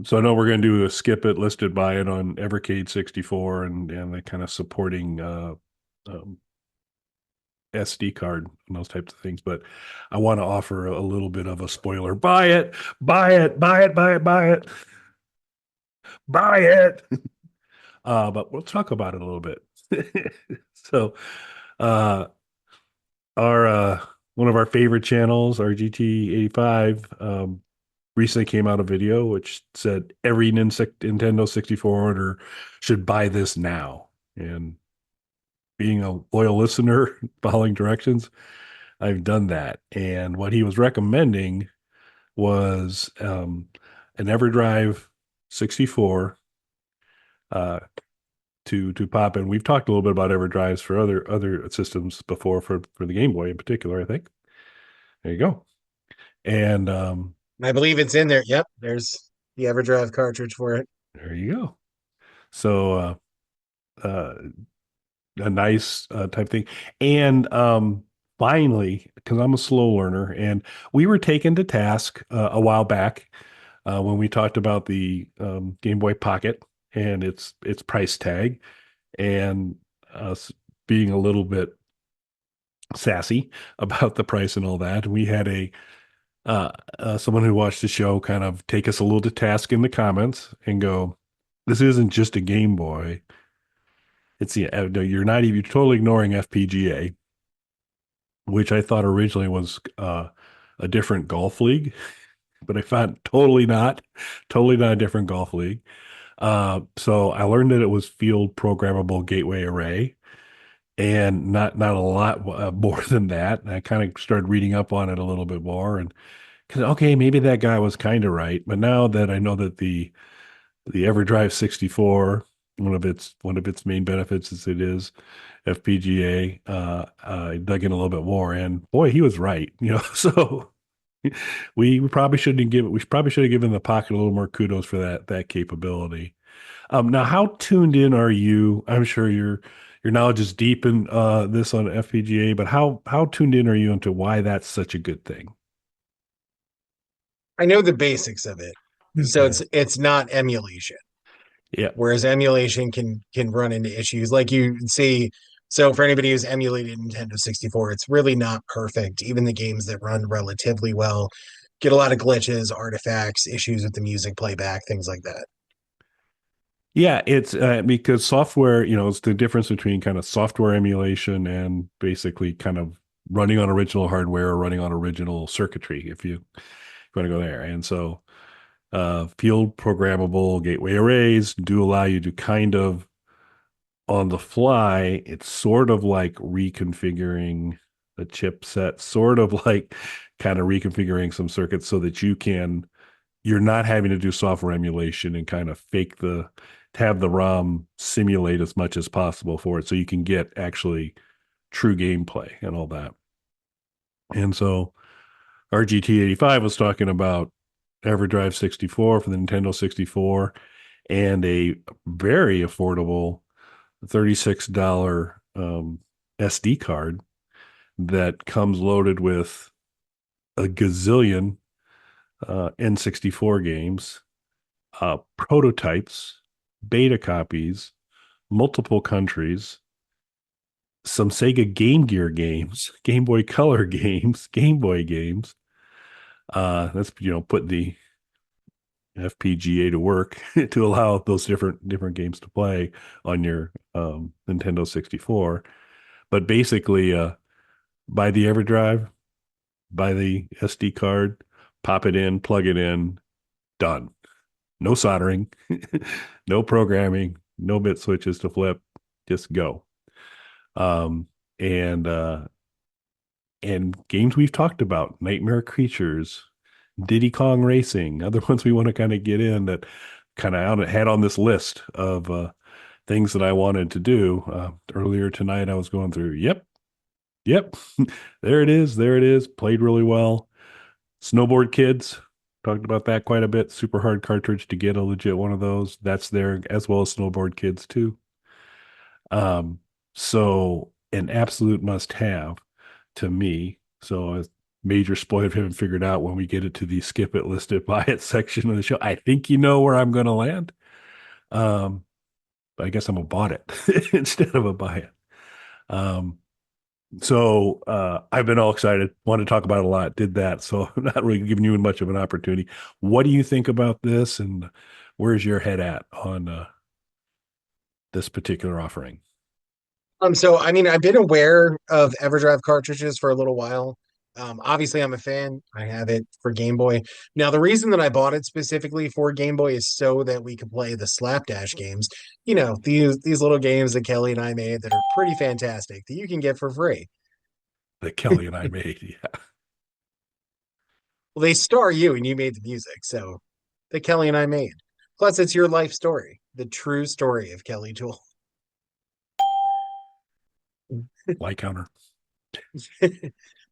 So I know we're going to do a skip it, listed by it on Evercade 64 and the kind of supporting um, SD card and those types of things. But I want to offer a little bit of a spoiler. Buy it, buy it, buy it, buy it, buy it, buy it. But we'll talk about it a little bit. So, uh, our one of our favorite channels, our GT85, recently came out a video which said every Nintendo 64 owner should buy this now. And being a loyal listener, following directions, I've done that. And what he was recommending was an EverDrive 64 uh, to pop in. We've talked a little bit about EverDrives for other systems before, for the Game Boy in particular, I think. There you go. And I believe it's in there. Yep, there's the EverDrive cartridge for it. there you go. So uh, a nice type thing. And finally, because I'm a slow learner, and we were taken to task a while back when we talked about the Game Boy Pocket and its price tag, and us being a little bit sassy about the price and all that. We had a someone who watched the show kind of take us a little to task in the comments and go, "This isn't just a Game Boy. It's the no, you're not even you're totally ignoring FPGA, which I thought originally was a different golf league, but I found totally not a different golf league. So I learned that it was field programmable gateway array, and not a lot more than that. And I kind of started reading up on it a little bit more, and because okay, maybe that guy was kind of right. But now that I know that the EverDrive 64, one of its main benefits is it is FPGA. I dug in a little bit more, and boy, he was right. So we probably should have given the Pocket a little more kudos for that capability. Now, how tuned in are you? I'm sure your knowledge is deep in this on FPGA, but how tuned in are you into why that's such a good thing? I know the basics of it. So Okay. it's not emulation. Yeah. Whereas emulation can run into issues like you see. So for anybody who's emulated Nintendo 64, it's really not perfect. Even the games that run relatively well get a lot of glitches, artifacts, issues with the music playback, things like that. Yeah, it's because software, it's the difference between kind of software emulation and basically kind of running on original hardware or running on original circuitry, if you want to go there. And so, field programmable gateway arrays do allow you to kind of on the fly, it's sort of like reconfiguring the chipset, sort of like kind of reconfiguring some circuits so that you're not having to do software emulation and kind of to have the ROM simulate as much as possible for it so you can get actually true gameplay and all that. And so RGT85 was talking about EverDrive 64 for the Nintendo 64 and a very affordable $36 SD card that comes loaded with a gazillion N64 games, prototypes, beta copies, multiple countries, some Sega Game Gear games, Game Boy Color games, Game Boy games. That's putting the FPGA to work to allow those different games to play on your Nintendo 64. But basically, buy the EverDrive, buy the SD card, pop it in, plug it in, done. No soldering, no programming, no bit switches to flip, just go. Um, and and games we've talked about, Nightmare Creatures, Diddy Kong Racing, other ones we want to kind of get in that kind of had on this list of things that I wanted to do. Earlier tonight, I was going through, yep, there it is, there it is. Played really well. Snowboard Kids, talked about that quite a bit. Super hard cartridge to get a legit one of those. That's there as well as Snowboard Kids too. Um, so an absolute must have to me. So major spoiler if you haven't figured out when we get it to the skip it, list it, buy it section of the show. I think you know where I'm going to land. Um, but I guess I'm a bought it instead of a buy it. Um, I've been all excited, wanted to talk about it a lot, did that. So I'm not really giving you much of an opportunity. What do you think about this, and where's your head at on this particular offering? So I mean, I've been aware of EverDrive cartridges for a little while. Obviously, I'm a fan. I have it for Game Boy. Now, the reason that I bought it specifically for Game Boy is so that we could play the Slapdash games. You know, these little games that Kelly and I made that are pretty fantastic that you can get for free. That Kelly and I made. Yeah. Well, they star you and you made the music, so that Kelly and I made. Plus, it's your life story, the true story of Kelly Tool. Like counter.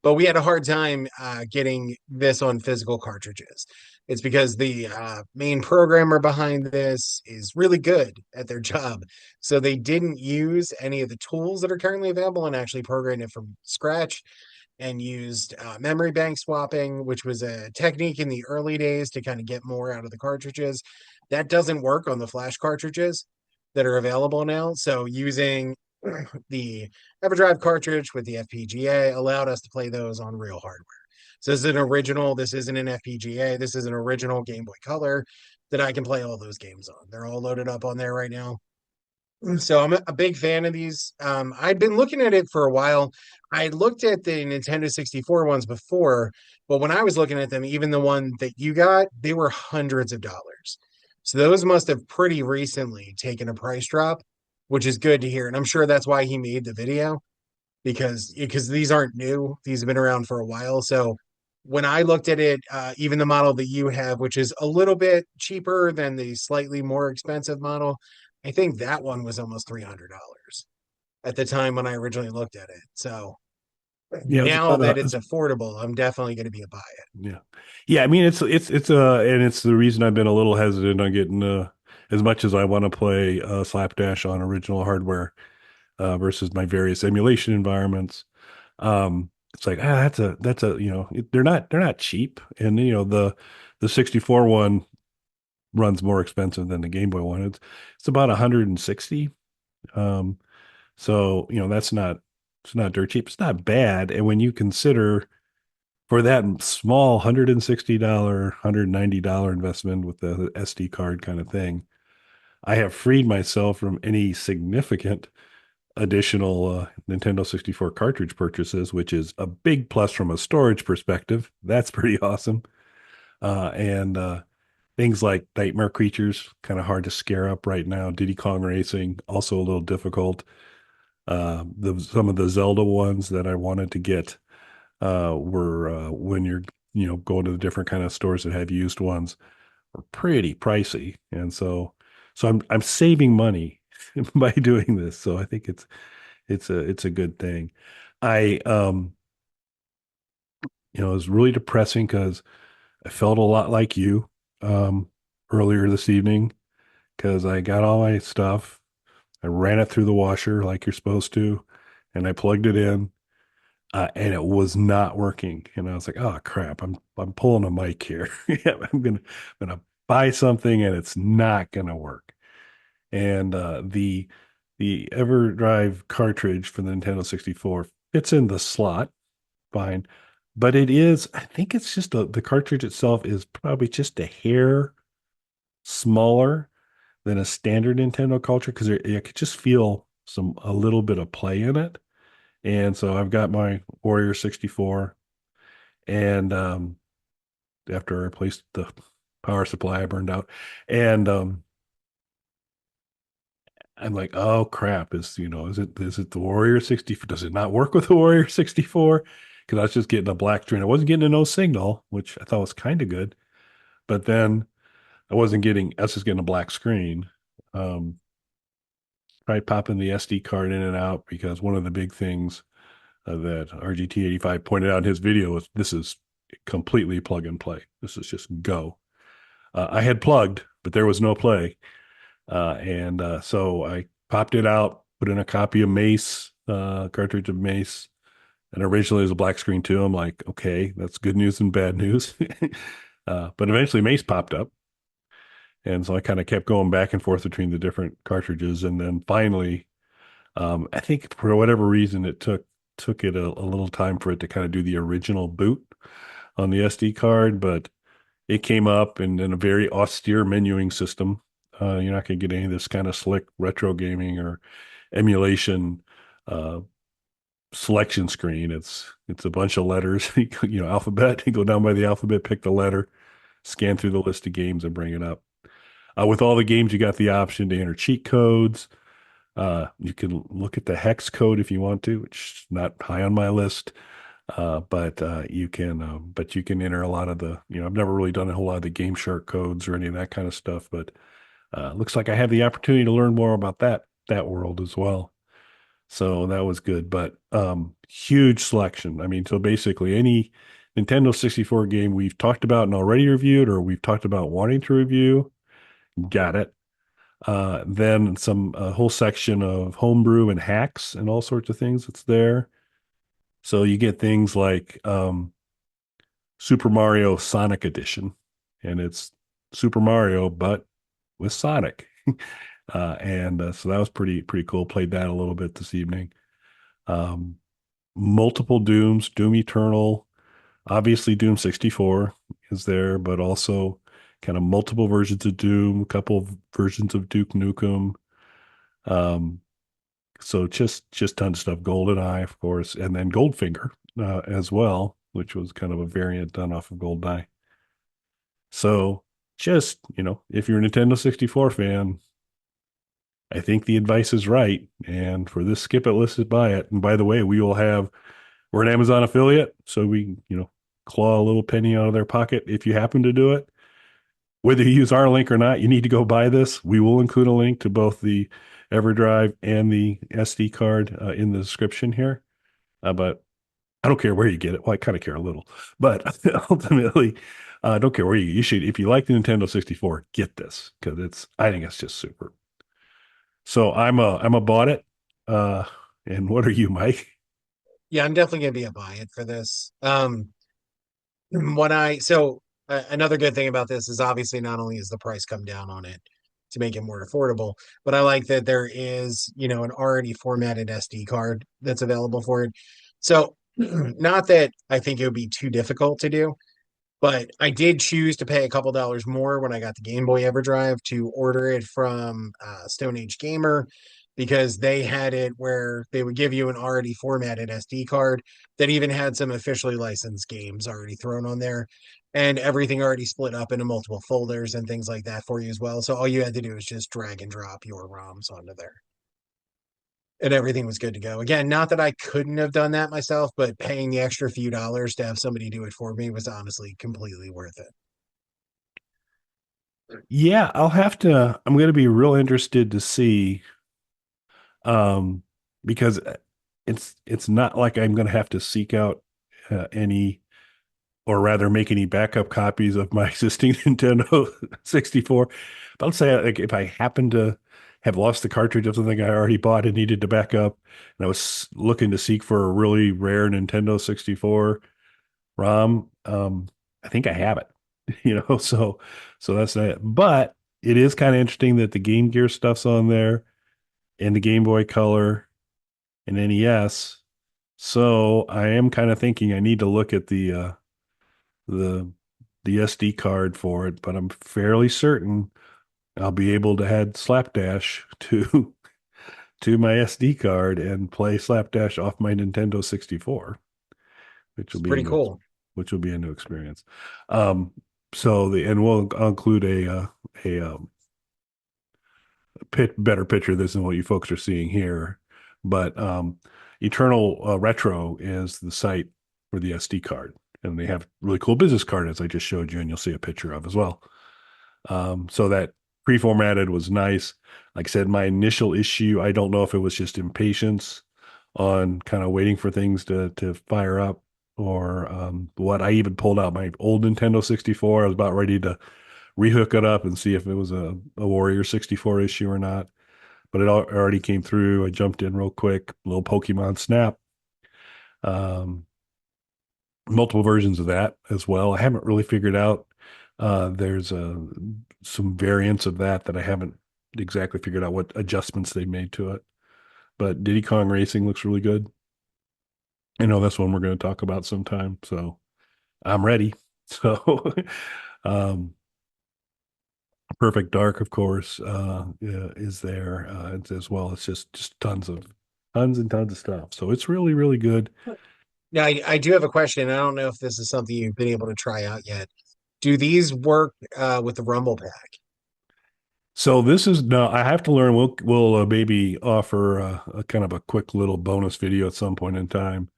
But we had a hard time getting this on physical cartridges. It's because the main programmer behind this is really good at their job. So they didn't use any of the tools that are currently available and actually programmed it from scratch and used memory bank swapping, which was a technique in the early days to kind of get more out of the cartridges. That doesn't work on the flash cartridges that are available now. So using the EverDrive cartridge with the FPGA allowed us to play those on real hardware. So this is an original. This isn't an FPGA. This is an original Game Boy Color that I can play all those games on. They're all loaded up on there right now. So I'm a big fan of these. I'd been looking at it for a while. I looked at the Nintendo 64 ones before, but when I was looking at them, even the one that you got, they were hundreds of dollars. So those must have pretty recently taken a price drop, which is good to hear. And I'm sure that's why he made the video because these aren't new. These have been around for a while. So when I looked at it, even the model that you have, which is a little bit cheaper than the slightly more expensive model, I think that one was almost $300 at the time when I originally looked at it. So Yeah, it's now about that a it's affordable, I'm definitely going to be a buy it. yeah. Yeah, I mean and it's the reason I've been a little hesitant on getting as much as I want to play Slapdash on original hardware versus my various emulation environments. It's like that's a they're not cheap, and the 64 one runs more expensive than the Game Boy one. It's about 160. Um, so it's not dirt cheap. It's not bad, and when you consider for that small $160, $190 investment with the SD card kind of thing, I have freed myself from any significant additional Nintendo 64 cartridge purchases, which is a big plus from a storage perspective. That's pretty awesome. And things like Nightmare Creatures, kind of hard to scare up right now. Diddy Kong Racing, also a little difficult. Some of the Zelda ones that I wanted to get were when you're going to the different kind of stores that have used ones are pretty pricey, and so I'm saving money by doing this. So I think it's a good thing. I it was really depressing because I felt a lot like you um earlier this evening because I got all my stuff. I ran it through the washer like you're supposed to, and I plugged it in, and it was not working. And I was like, "Oh crap! I'm pulling a mic here. Yeah, I'm gonna buy something, and it's not gonna work." And the EverDrive cartridge for the Nintendo 64 fits in the slot fine, but I think it's just the cartridge itself is probably just a hair smaller than a standard Nintendo cartridge because I could just feel a little bit of play in it. And so I've got my Warrior 64, and after I replaced the power supply, I burned out, and I'm like, oh crap, is it the Warrior 64? Does it not work with the Warrior 64? Because I was just getting a black screen. I wasn't getting a no signal, which I thought was kind of good, but then I was just getting a black screen. Um, Tried popping the SD card in and out because one of the big things that RGT85 pointed out in his video was this is completely plug and play. This is just go. I had plugged, but there was no play. And so I popped it out, put in a copy of Mace, cartridge of Mace, And originally it was a black screen too. I'm like, okay, that's good news and bad news. But eventually Mace popped up. And so I kind of kept going back and forth between the different cartridges. And then finally, I think for whatever reason, it took it a little time for it to kind of do the original boot on the SD card, but it came up and in a very austere menuing system. You're not going to get any of this kind of slick retro gaming or emulation uh, selection screen. It's a bunch of letters, alphabet. You go down by the alphabet, pick the letter, scan through the list of games, and bring it up. With all the games, you got the option to enter cheat codes. You can look at the hex code if you want to, which is not high on my list. But you can enter a lot of I've never really done a whole lot of the Game Shark codes or any of that kind of stuff, but looks like I have the opportunity to learn more about that world as well. So that was good, but huge selection. I mean, so basically any Nintendo 64 game we've talked about and already reviewed, or we've talked about wanting to review, got it. Then some a whole section of homebrew and hacks and all sorts of things that's there. So you get things like Super Mario Sonic Edition, and it's Super Mario but with Sonic. And so that was pretty cool. Played that a little bit this evening. Um, Multiple Dooms, Doom Eternal, obviously Doom 64 is there, but also kind of multiple versions of Doom, a couple of versions of Duke Nukem. Um, so just tons of stuff. GoldenEye, of course, and then Goldfinger as well, which was kind of a variant done off of GoldenEye. So just, if you're a Nintendo 64 fan, I think the advice is right. And for this skip it, listed buy it. And by the way, we're an Amazon affiliate, so we, claw a little penny out of their pocket if you happen to do it. Whether you use our link or not, you need to go buy this. We will include a link to both the EverDrive and the SD card in the description here. But I don't care where you get it. Well, I kind of care a little, but ultimately, I don't care where you should. If you like the Nintendo 64, get this because I think it's just super. So I'm a bought it. Uh, and what are you, Mike? Yeah, I'm definitely gonna be a buy it for this. Another good thing about this is obviously not only is the price come down on it to make it more affordable, but I like that there is, an already formatted SD card that's available for it. So not that I think it would be too difficult to do, but I did choose to pay a couple dollars more when I got the Game Boy EverDrive to order it from Stone Age Gamer because they had it where they would give you an already formatted SD card that even had some officially licensed games already thrown on there and everything already split up into multiple folders and things like that for you as well. So all you had to do was just drag and drop your ROMs onto there and everything was good to go. Again, not that I couldn't have done that myself, but paying the extra few dollars to have somebody do it for me was honestly completely worth it. Yeah, I'm going to be real interested to see, um, because it's not like I'm going to have to seek out any, or rather make any backup copies of my existing Nintendo 64. But let's say like if I happen to have lost the cartridge of something I already bought and needed to back up, and I was looking to seek for a really rare Nintendo 64 ROM, I think I have it. So that's that. But it is kind of interesting that the Game Gear stuff's on there and the Game Boy Color and NES. So I am kind of thinking I need to look at the the SD card for it, but I'm fairly certain I'll be able to add Slapdash to to my SD card and play Slapdash off my Nintendo 64, which will It's be a pretty new cool. experience. Um, and I'll include a better picture of this than what you folks are seeing here, but Eternal Retro is the site for the SD card, and they have really cool business card as I just showed you, and you'll see a picture of as well. So that pre-formatted was nice. Like I said, my initial issue, I don't know if it was just impatience on kind of waiting for things to fire up or what. I even pulled out my old Nintendo 64. I was about ready to rehook it up and see if it was a Warrior 64 issue or not. But it already came through. I jumped in real quick, little Pokemon Snap. Um, Multiple versions of that as well. I haven't really figured out. There's some variants of that I haven't exactly figured out what adjustments they made to it. But Diddy Kong Racing looks really good. I know that's one we're going to talk about sometime. So I'm ready. So, um, Perfect Dark, of course, is there as well. It's just tons and tons of stuff. So it's really, really good. Now, I do have a question. I don't know if this is something you've been able to try out yet. Do these work with the Rumble Pack? So this is no, I have to learn. We'll maybe offer a kind of a quick little bonus video at some point in time.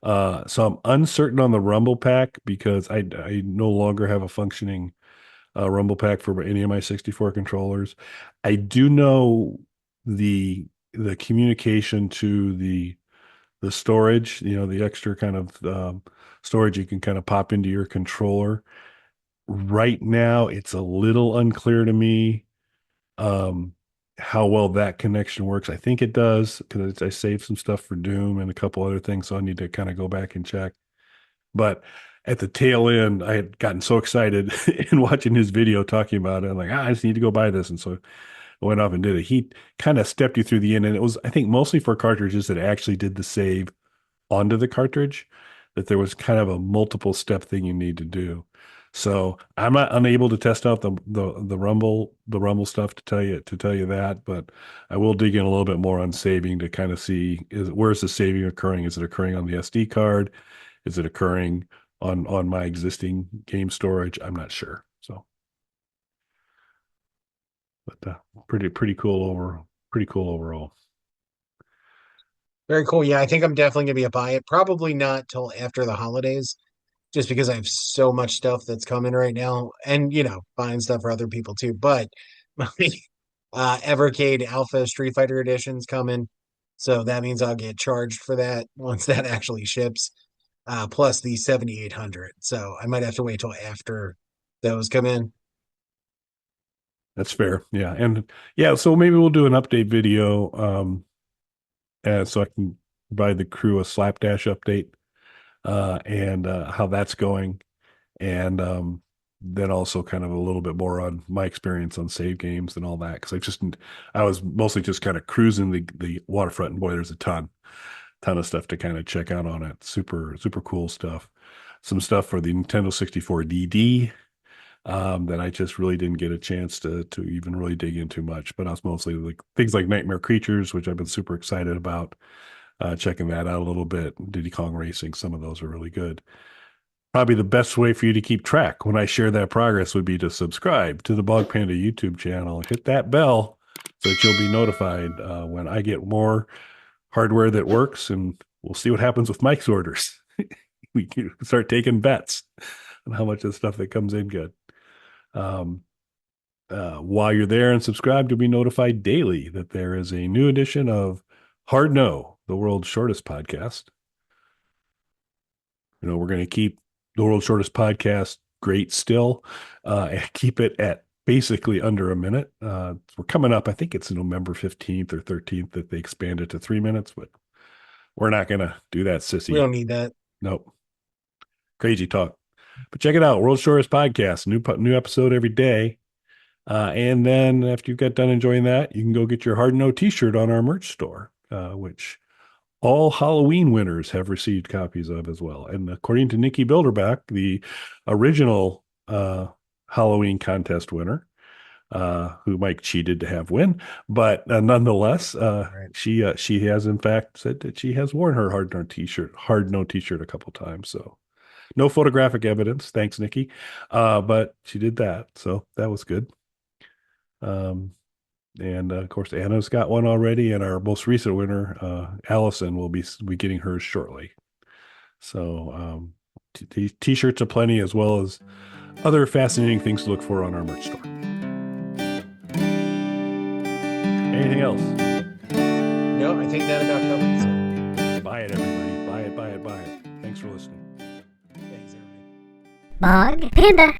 So I'm uncertain on the Rumble Pack because I no longer have a functioning Rumble Pack for any of my 64 controllers. I do know the the communication to the storage, the extra kind of storage you can kind of pop into your controller. Right now, it's a little unclear to me um, how well that connection works. I think it does because I saved some stuff for Doom and a couple other things, so I need to kind of go back and check. But at the tail end, I had gotten so excited in watching his video talking about it. I'm like, I just need to go buy this. And so I went off and did it. He kind of stepped you through the end. And it was, I think, mostly for cartridges that actually did the save onto the cartridge, that there was kind of a multiple step thing you need to do. So I'm not unable to test out the rumble stuff to tell you that, but I will dig in a little bit more on saving to kind of see where's the saving occurring? Is it occurring on the SD card? Is it occurring on my existing game storage? I'm not sure. So, but pretty cool overall. Very cool. Yeah, I think I'm definitely gonna be a buy it. Probably not till after the holidays, just because I have so much stuff that's coming right now, and buying stuff for other people too. But my Evercade Alpha Street Fighter Edition's coming, so that means I'll get charged for that once that actually ships. Plus the 7800. So I might have to wait till after those come in. That's fair. Yeah. And yeah, so maybe we'll do an update video so I can provide the crew a slapdash update and how that's going. And then also kind of a little bit more on my experience on save games and all that. Because I was mostly just kind of cruising the waterfront, and boy, there's a ton of stuff to kind of check out on it. Super, super cool stuff. Some stuff for the Nintendo 64 DD that I just really didn't get a chance to even really dig into much. But I was mostly like things like Nightmare Creatures, which I've been super excited about. Checking that out a little bit. Diddy Kong Racing, some of those are really good. Probably the best way for you to keep track when I share that progress would be to subscribe to the Bog Panda YouTube channel. Hit that bell so that you'll be notified when I get more hardware that works, and we'll see what happens with Mike's orders. We can start taking bets on how much of the stuff that comes in good. Um, while you're there and subscribed, you'll be notified daily that there is a new edition of Hard No, the world's shortest podcast. We're going to keep the world's shortest podcast great still and keep it at basically under a minute. We're coming up, I think it's November 15th or 13th that they expanded to 3 minutes, but we're not going to do that, We sissy. don't need that. Nope. Crazy talk. But check it out, World's Shortest Podcast, new episode every day. And then after you've got done enjoying that, you can go get your Hard No T-shirt on our merch store, which all Halloween winners have received copies of as well. And according to Nikki Bilderback, the original Halloween contest winner, who Mike cheated to have win, but nonetheless, Right. she has in fact said that she has worn her Hard No T-shirt a couple times. So no photographic evidence, thanks Nikki, but she did that, so that was good. Um, and of course, Anna's got one already, and our most recent winner, Allison, will be getting hers shortly. So t-shirts aplenty, as well as other fascinating things to look for on our merch store. Anything else? No, I think that about covers it. Buy it, everybody. Buy it, buy it, buy it. Thanks for listening. Thanks, everybody. Bog Panda.